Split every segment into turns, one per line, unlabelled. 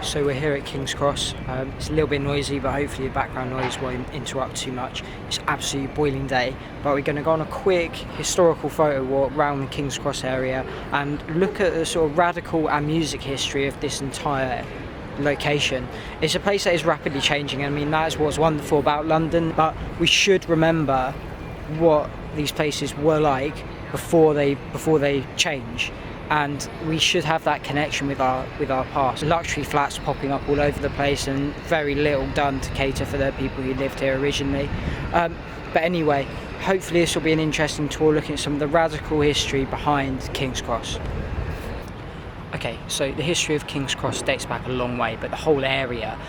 So we're here at King's Cross. It's a little bit noisy, but hopefully the background noise won't interrupt too much. It's absolutely boiling day, but we're going to go on a quick historical photo walk around the King's Cross area and look at the sort of radical and music history of this entire location. It's a place that is rapidly changing. I mean, that is what's wonderful about London, but we should remember what these places were like before they change. And we should have that connection with our past. Luxury flats popping up all over the place and very little done to cater for the people who lived here originally. But anyway, hopefully this will be an interesting tour looking at some of the radical history behind King's Cross. Okay, so the history of King's Cross dates back a long way, but the whole area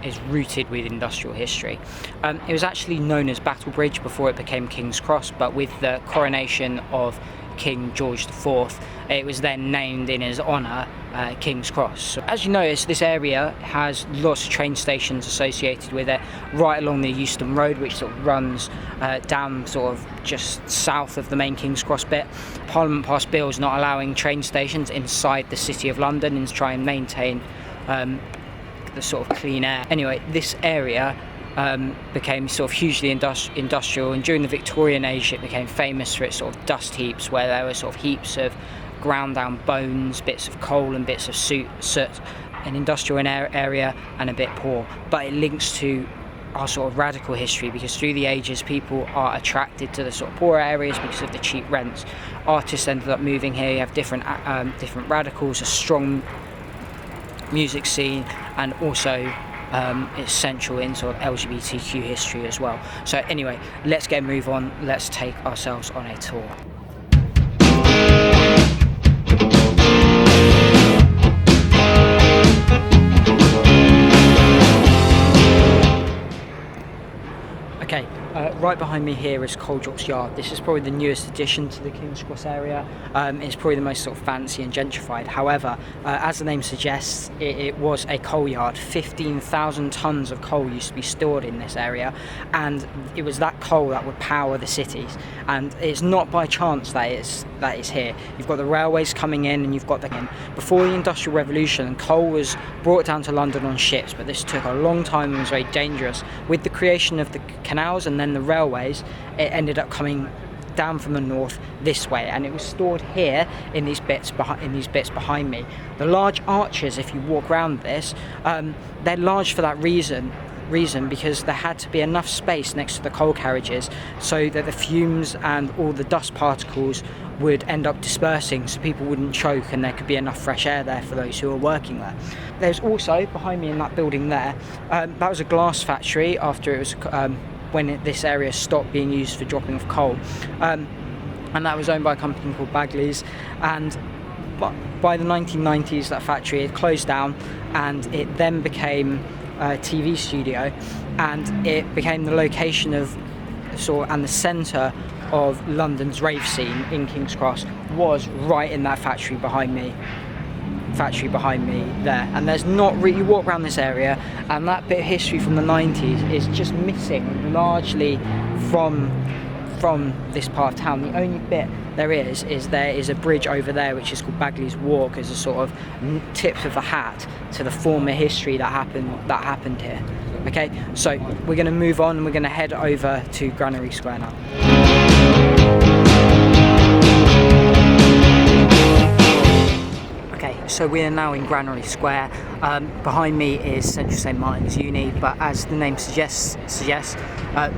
is rooted with industrial history. It was actually known as Battle Bridge before it became King's Cross, but with the coronation of King George IV, it was then named in his honour King's Cross. So, as you notice, this area has lots of train stations associated with it, right along the Euston Road, which sort of runs down sort of just south of the main King's Cross bit. Parliament passed bills not allowing train stations inside the City of London and to try and maintain the sort of clean air. Anyway, this area became sort of hugely industrial, and during the Victorian age it became famous for its sort of dust heaps, where there were sort of heaps of ground down bones, bits of coal and bits of soot, an industrial area and a bit poor. But it links to our sort of radical history, because through the ages people are attracted to the sort of poorer areas because of the cheap rents. Artists ended up moving here. You have different radicals, a strong music scene, and also it's central in sort of LGBTQ history as well. So anyway, let's get a move on. Let's take ourselves on a tour. Okay, right behind me here is Coaldrop's Yard. This is probably the newest addition to the King's Cross area. It's probably the most sort of fancy and gentrified. However, as the name suggests, it was a coal yard. 15,000 tonnes of coal used to be stored in this area, and it was that coal that would power the cities. And it's not by chance that it's here. You've got the railways coming in, and you've got before the Industrial Revolution, coal was brought down to London on ships, but this took a long time and was very dangerous. With the creation of the canals and then the railways, it ended up coming down from the north this way, and it was stored here in these bits behind me. The large arches, if you walk around this, they're large for that reason because there had to be enough space next to the coal carriages so that the fumes and all the dust particles would end up dispersing, so people wouldn't choke and there could be enough fresh air there for those who were working there. There's also, behind me in that building there, that was a glass factory after it was this area stopped being used for dropping off coal, and that was owned by a company called Bagley's, and by the 1990s that factory had closed down, and it then became a TV studio, and it became the location of and the centre of London's rave scene in King's Cross was right in that factory behind me there. And there's not really, you walk around this area and that bit of history from the 90s is just missing largely from this part of town. The only bit there is a bridge over there which is called Bagley's Walk, as a sort of tip of the hat to the former history that happened here. Okay, so we're going to move on and we're going to head over to Granary Square now. So we are now in Granary Square. Behind me is Central St Martin's Uni, but as the name suggests,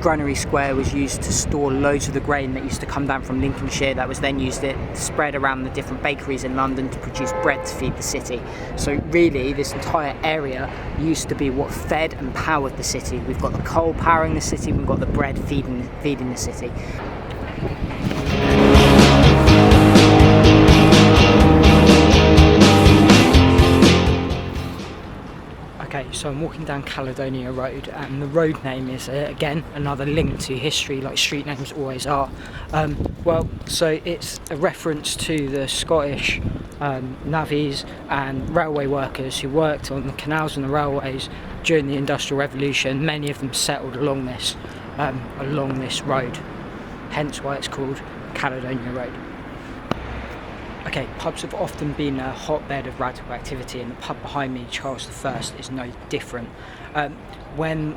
Granary Square was used to store loads of the grain that used to come down from Lincolnshire, that was then used to spread around the different bakeries in London to produce bread to feed the city. So really, this entire area used to be what fed and powered the city. We've got the coal powering the city, we've got the bread feeding the city. Okay, so I'm walking down Caledonia Road, and the road name is, again, another link to history, like street names always are. So it's a reference to the Scottish navvies and railway workers who worked on the canals and the railways during the Industrial Revolution. Many of them settled along this road, hence why it's called Caledonia Road. Okay, pubs have often been a hotbed of radical activity, and the pub behind me, Charles I, is no different. When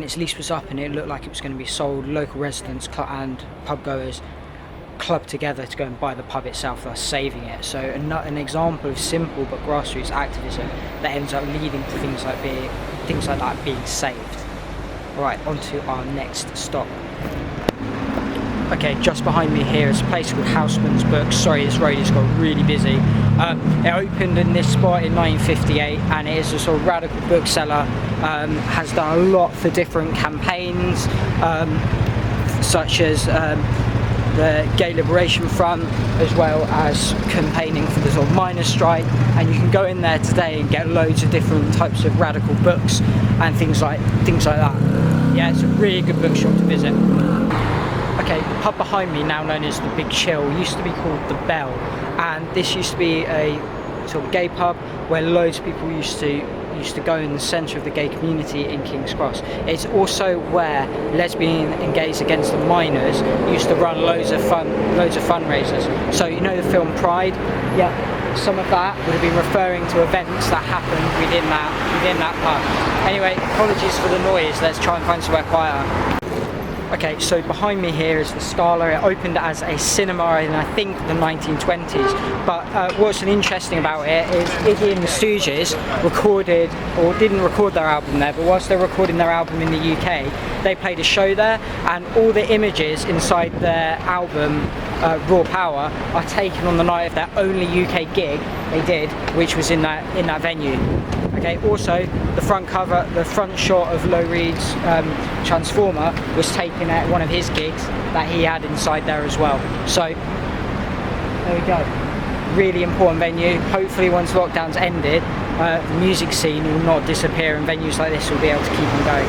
its lease was up and it looked like it was going to be sold, local residents and pub goers clubbed together to go and buy the pub itself, thus saving it. So an example of simple but grassroots activism that ends up leading to things like that being saved. Alright, on to our next stop. Okay, just behind me here is a place called Housemans Book. Sorry, this road has got really busy. It opened in this spot in 1958, and it is a sort of radical bookseller. Has done a lot for different campaigns, such as the Gay Liberation Front, as well as campaigning for the sort of miners' strike. And you can go in there today and get loads of different types of radical books and things like that. Yeah, it's a really good bookshop to visit. Okay, the pub behind me, now known as the Big Chill, used to be called the Bell, and this used to be a sort of gay pub where loads of people used to go in the centre of the gay community in King's Cross. It's also where lesbian and gays against the miners used to run loads of fundraisers. So you know the film Pride? Yeah, some of that would have been referring to events that happened within that pub. Anyway, apologies for the noise. Let's try and find somewhere quieter. Okay, so behind me here is the Scala. It opened as a cinema in, I think, the 1920s. But what's interesting about it is Iggy and the Stooges recorded, or didn't record their album there, but whilst they're recording their album in the UK, they played a show there, and all the images inside their album, Raw Power, are taken on the night of their only UK gig they did, which was in that venue. Okay, also the front shot of Low Reed's Transformer was taken at one of his gigs that he had inside there as well. So there we go. Really important venue. Hopefully once lockdown's ended, the music scene will not disappear and venues like this will be able to keep on going.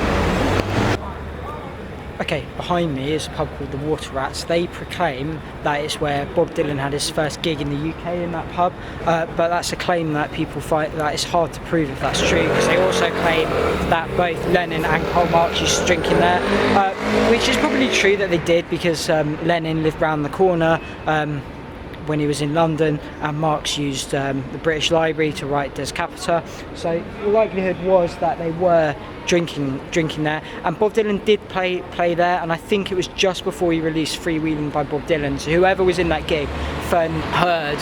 Okay, behind me is a pub called the Water Rats. They proclaim that it's where Bob Dylan had his first gig in the UK, in that pub, but that's a claim that people fight that it's hard to prove if that's true, because they also claim that both Lennon and Karl Marx used to drink in there, which is probably true that they did, because Lennon lived round the corner when he was in London, and Marx used the British Library to write Des Capita, so the likelihood was that they were drinking there. And Bob Dylan did play there, and I think it was just before he released Freewheeling by Bob Dylan, so whoever was in that gig heard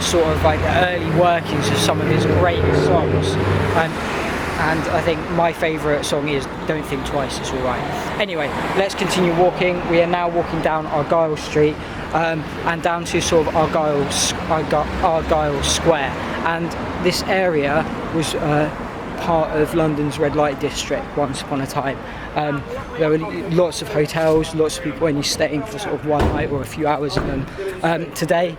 sort of like the early workings of some of his greatest songs. And I think my favourite song is Don't Think Twice, It's Alright. Anyway, let's continue walking. We are now walking down Argyle Street and down to sort of Argyle Square. And this area was part of London's red light district once upon a time. There were lots of hotels, lots of people only staying for sort of one night or a few hours in them. Today,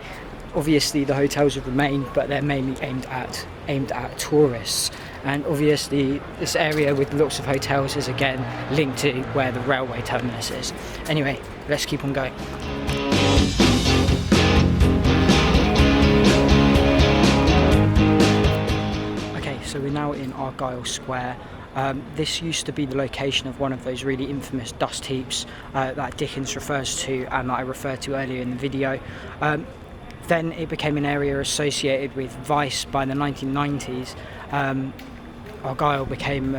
obviously the hotels have remained, but they're mainly aimed at tourists. And obviously this area with lots of hotels is again linked to where the railway terminus is. Anyway, let's keep on going. Okay, so we're now in Argyle Square. This used to be the location of one of those really infamous dust heaps that Dickens refers to and that I referred to earlier in the video. Then it became an area associated with vice by the 1990s. Argyle became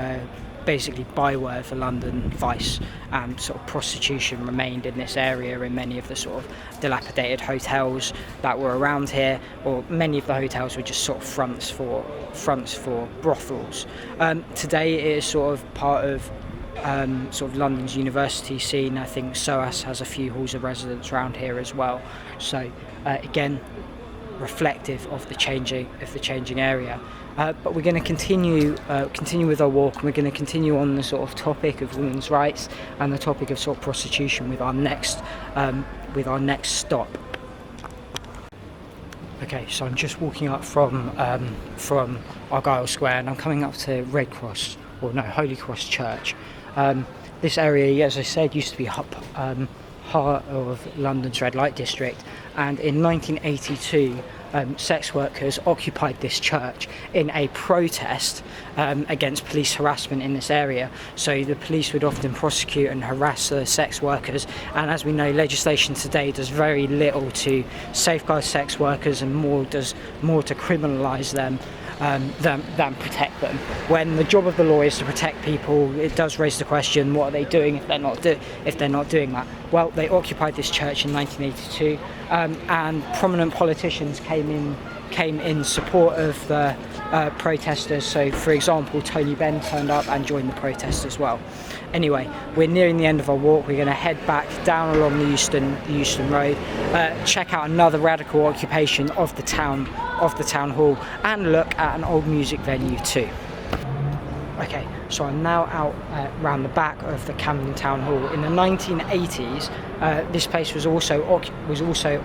basically byword for London vice, and sort of prostitution remained in this area in many of the sort of dilapidated hotels that were around here, or many of the hotels were just sort of fronts for brothels. Today it is sort of part of sort of London's university scene. I think SOAS has a few halls of residence around here as well. So again, reflective of the changing area. But we're going to continue with our walk, and we're going to continue on the sort of topic of women's rights and the topic of sort of prostitution with our next stop. Okay, so I'm just walking up from Argyle Square, and I'm coming up to Holy Cross Church. This area, as I said, used to be heart of London's red light district, and in 1982 sex workers occupied this church in a protest against police harassment in this area. So the police would often prosecute and harass sex workers, and as we know, legislation today does very little to safeguard sex workers and does more to criminalise them than protect them. When the job of the law is to protect people, it does raise the question: what are they doing if they're not doing that? Well, they occupied this church in 1982, and prominent politicians came in support of the protesters. So, for example, Tony Benn turned up and joined the protest as well. Anyway, we're nearing the end of our walk. We're going to head back down along the Euston Road, check out another radical occupation of the town hall, and look at an old music venue too. Okay, so I'm now out round the back of the Camden Town Hall. In the 1980s, this place was also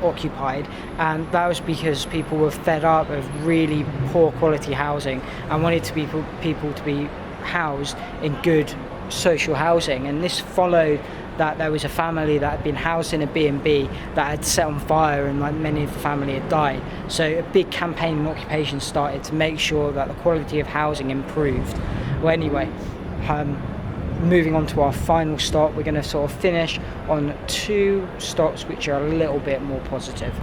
occupied, and that was because people were fed up of really poor quality housing and wanted people to be housed in good social housing. And this followed that there was a family that had been housed in a B&B that had set on fire, and like many of the family had died. So a big campaign and occupation started to make sure that the quality of housing improved. Well, anyway, moving on to our final stop, we're going to sort of finish on 2 stops which are a little bit more positive.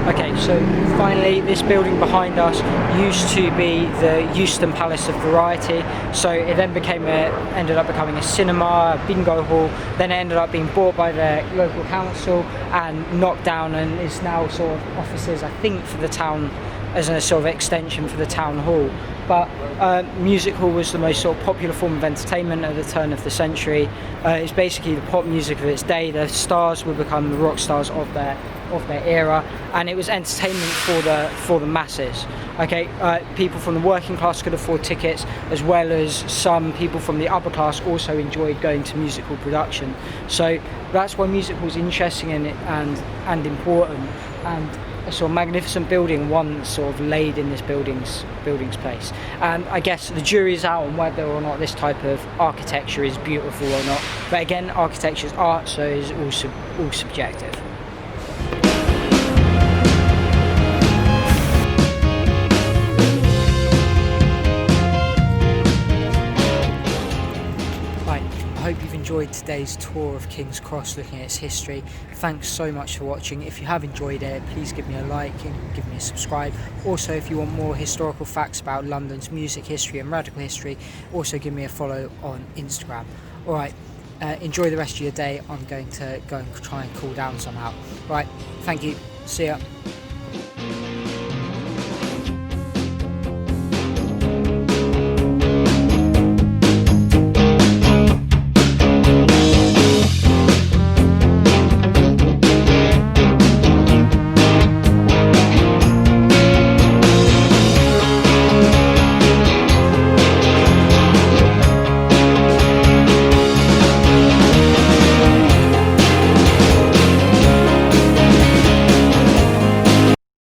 Okay, so finally, this building behind us used to be the Euston Palace of Variety. So it then ended up becoming a cinema, a bingo hall. Then it ended up being bought by the local council and knocked down, and is now sort of offices, I think, for the town, as a sort of extension for the town hall. But music hall was the most sort of popular form of entertainment at the turn of the century. It's basically the pop music of its day. The stars would become the rock stars of their era, and it was entertainment for the masses. Okay, people from the working class could afford tickets, as well as some people from the upper class also enjoyed going to musical production. So that's why music hall is interesting and important, and a sort of magnificent building once sort of laid in this building's place. And I guess the jury's out on whether or not this type of architecture is beautiful or not. But again, architecture is art, so it's all subjective. I hope you've enjoyed today's tour of King's Cross, looking at its history. Thanks so much for watching. If you have enjoyed it, please give me a like and give me a subscribe. Also, if you want more historical facts about London's music history and radical history, also give me a follow on Instagram. Alright, enjoy the rest of your day. I'm going to go and try and cool down somehow. Right, thank you. See ya.